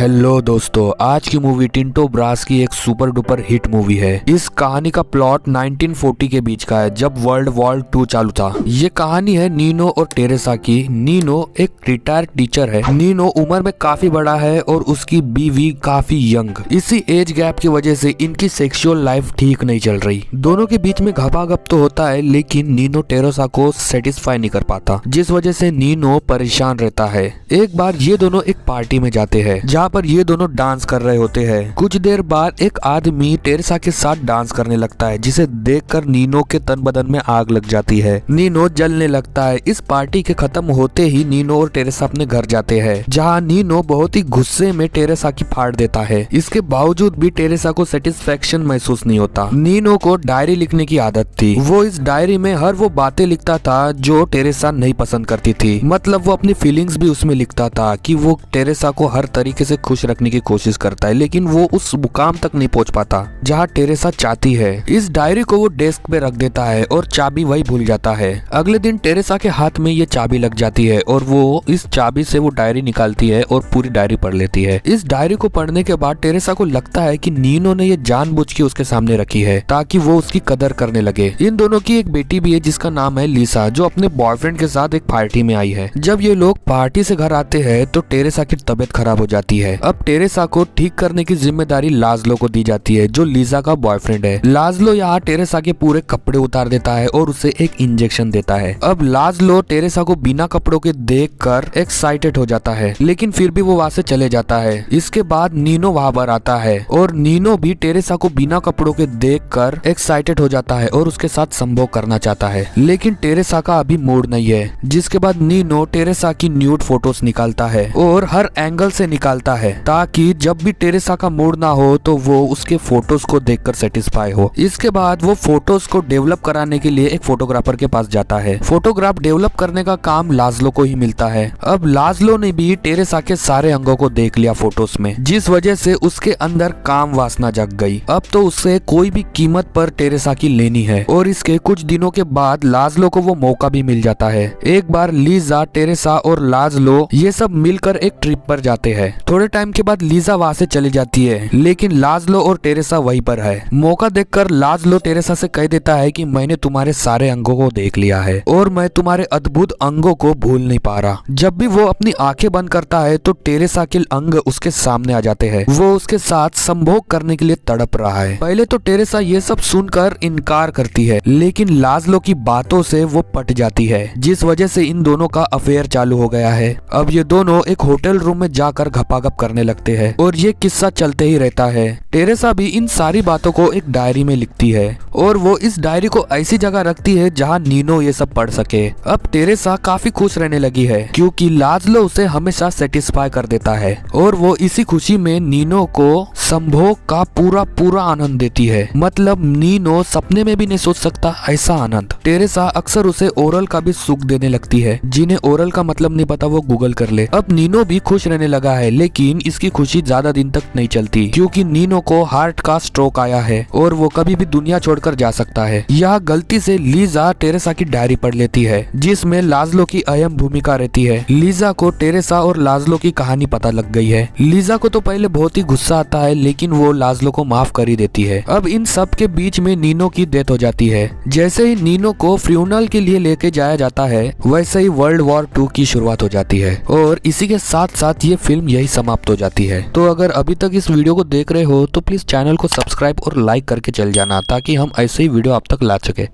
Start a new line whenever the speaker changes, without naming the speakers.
Hello दोस्तों, आज की मूवी टिंटो ब्रास की एक सुपर डुपर हिट मूवी है। इस कहानी का प्लॉट 1940 के बीच का है, जब वर्ल्ड वॉर 2 चालू था। ये कहानी है नीनो और टेरेसा की। नीनो एक रिटायर्ड टीचर है। नीनो उम्र में काफी बड़ा है और उसकी बीवी काफी यंग। इसी एज गैप की वजह से इनकी सेक्सुअल लाइफ ठीक नहीं चल रही। दोनों के बीच में घपाघप तो होता है, लेकिन नीनो टेरेसा को सेटिस्फाई नहीं कर पाता, जिस वजह से नीनो परेशान रहता है। एक बार ये दोनों एक पार्टी में जाते हैं, जहाँ पर ये दोनों डांस कर रहे होते हैं। कुछ देर बाद एक आदमी टेरेसा के साथ डांस करने लगता है, जिसे देखकर नीनो के तन बदन में आग लग जाती है। नीनो जलने लगता है। इस पार्टी के खत्म होते ही नीनो और टेरेसा अपने घर जाते हैं, जहाँ नीनो बहुत ही गुस्से में टेरेसा की फाड़ देता है। इसके बावजूद भी टेरेसा को सेटिस्फेक्शन महसूस नहीं होता। नीनो को डायरी लिखने की आदत थी। वो इस डायरी में हर वो बातें लिखता था जो टेरेसा नहीं पसंद करती थी। मतलब वो अपनी फीलिंग्स भी उसमें लिखता था कि वो टेरेसा को हर तरीके से खुश रखने की कोशिश करता है, लेकिन वो उस मुकाम तक नहीं पहुंच पाता जहां टेरेसा चाहती है। इस डायरी को वो डेस्क पे रख देता है और चाबी वही भूल जाता है। अगले दिन टेरेसा के हाथ में ये चाबी लग जाती है और वो इस चाबी से वो डायरी निकालती है और पूरी डायरी पढ़ लेती है। इस डायरी को पढ़ने के बाद टेरेसा को लगता है कि नीनो ने ये जानबूझ के उसके सामने रखी है ताकि वो उसकी कदर करने लगे। इन दोनों की एक बेटी भी है जिसका नाम है लिसा, जो अपने बॉयफ्रेंड के साथ एक पार्टी में आई है। जब ये लोग पार्टी से घर आते हैं तो टेरेसा की तबीयत खराब हो जाती है। अब टेरेसा को ठीक करने की जिम्मेदारी लाजलो को दी जाती है, जो लिसा का बॉयफ्रेंड है। लाजलो यहाँ टेरेसा के पूरे कपड़े उतार देता है और उसे एक इंजेक्शन देता है। अब लाजलो टेरेसा को बिना कपड़ों के देखकर एक्साइटेड हो जाता है, लेकिन फिर भी वो वहाँ से चले जाता है। इसके बाद नीनो वहाँ पर आता है और नीनो भी टेरेसा को बिना कपड़ों के देखकर एक्साइटेड हो जाता है और उसके साथ संभोग करना चाहता है, लेकिन टेरेसा का अभी मूड नहीं है। जिसके बाद नीनो टेरेसा की न्यूड फोटोज निकालता है और हर एंगल से निकालता है ताकि जब भी टेरेसा का मूड ना हो तो वो उसके फोटोज को देखकर सेटिस्फाई हो। इसके बाद वो फोटोज को डेवलप कराने के लिए एक फोटोग्राफर के पास जाता है। फोटोग्राफ डेवलप करने का काम लाजलो को ही मिलता है। अब लाजलो ने भी टेरेसा के सारे अंगों को देख लिया फोटोज में, जिस वजह से उसके अंदर काम वासना जग गई। अब तो उसे कोई भी कीमत पर टेरेसा की लेनी है। और इसके कुछ दिनों के बाद लाजलो को वो मौका भी मिल जाता है। एक बार लीजा, टेरेसा और लाजलो ये सब मिलकर एक ट्रिप पर जाते हैं। थोड़े टाइम के बाद लीजा वहाँ से चली जाती है, लेकिन लाजलो और टेरेसा वहीं पर है। मौका देखकर लाजलो टेरेसा से कह देता है कि मैंने तुम्हारे सारे अंगों को देख लिया है और मैं तुम्हारे अद्भुत अंगों को भूल नहीं पा रहा। जब भी वो अपनी आंखें बंद करता है तो टेरेसा के अंग उसके सामने आ जाते हैं। वो उसके साथ संभोग करने के लिए तड़प रहा है। पहले तो टेरेसा ये सब सुनकर इनकार करती है, लेकिन लाजलो की बातों से वो पट जाती है, जिस वजह से इन दोनों का अफेयर चालू हो गया है। अब ये दोनों एक होटल रूम में जाकर घपाघप करने लगते हैं और ये किस्सा चलते ही रहता है। टेरेसा भी इन सारी बातों को एक डायरी में लिखती है और वो इस डायरी को ऐसी जगह रखती है जहाँ नीनो ये सब पढ़ सके। अब टेरेसा काफी खुश रहने लगी है क्योंकि लाजलो उसे हमेशा सेटिस्फाई कर देता है और वो इसी खुशी में नीनो को संभोग का पूरा आनंद देती है। मतलब नीनो सपने में भी नहीं सोच सकता ऐसा आनंद। टेरेसा अक्सर उसे ओरल का भी सुख देने लगती है। जिन्हें ओरल का मतलब नहीं पता वो गूगल कर ले। अब नीनो भी खुश रहने लगा है, लेकिन इसकी खुशी ज्यादा दिन तक नहीं चलती क्योंकि नीनो को हार्ट का स्ट्रोक आया है और वो कभी भी दुनिया छोड़कर जा सकता है। यह गलती से लीजा टेरेसा की डायरी पढ़ लेती है, जिसमें लाजलो की अहम भूमिका रहती है। लीजा को टेरेसा और लाजलो की कहानी पता लग गई है। लीजा को तो पहले बहुत ही गुस्सा आता है, लेकिन वो लाजलो को माफ कर ही देती है। अब इन सब के बीच में नीनो की डेथ हो जाती है। जैसे ही नीनो को फ्यूनरल के लिए लेके जाया जाता है, वैसे ही वर्ल्ड वॉर 2 की शुरुआत हो जाती है और इसी के साथ साथ ये फिल्म यही समाप्त हो जाती है। तो अगर अभी तक इस वीडियो को देख रहे हो तो प्लीज चैनल को सब्सक्राइब और लाइक करके चल जाना, ताकि हम ऐसे ही वीडियो आप तक ला सके।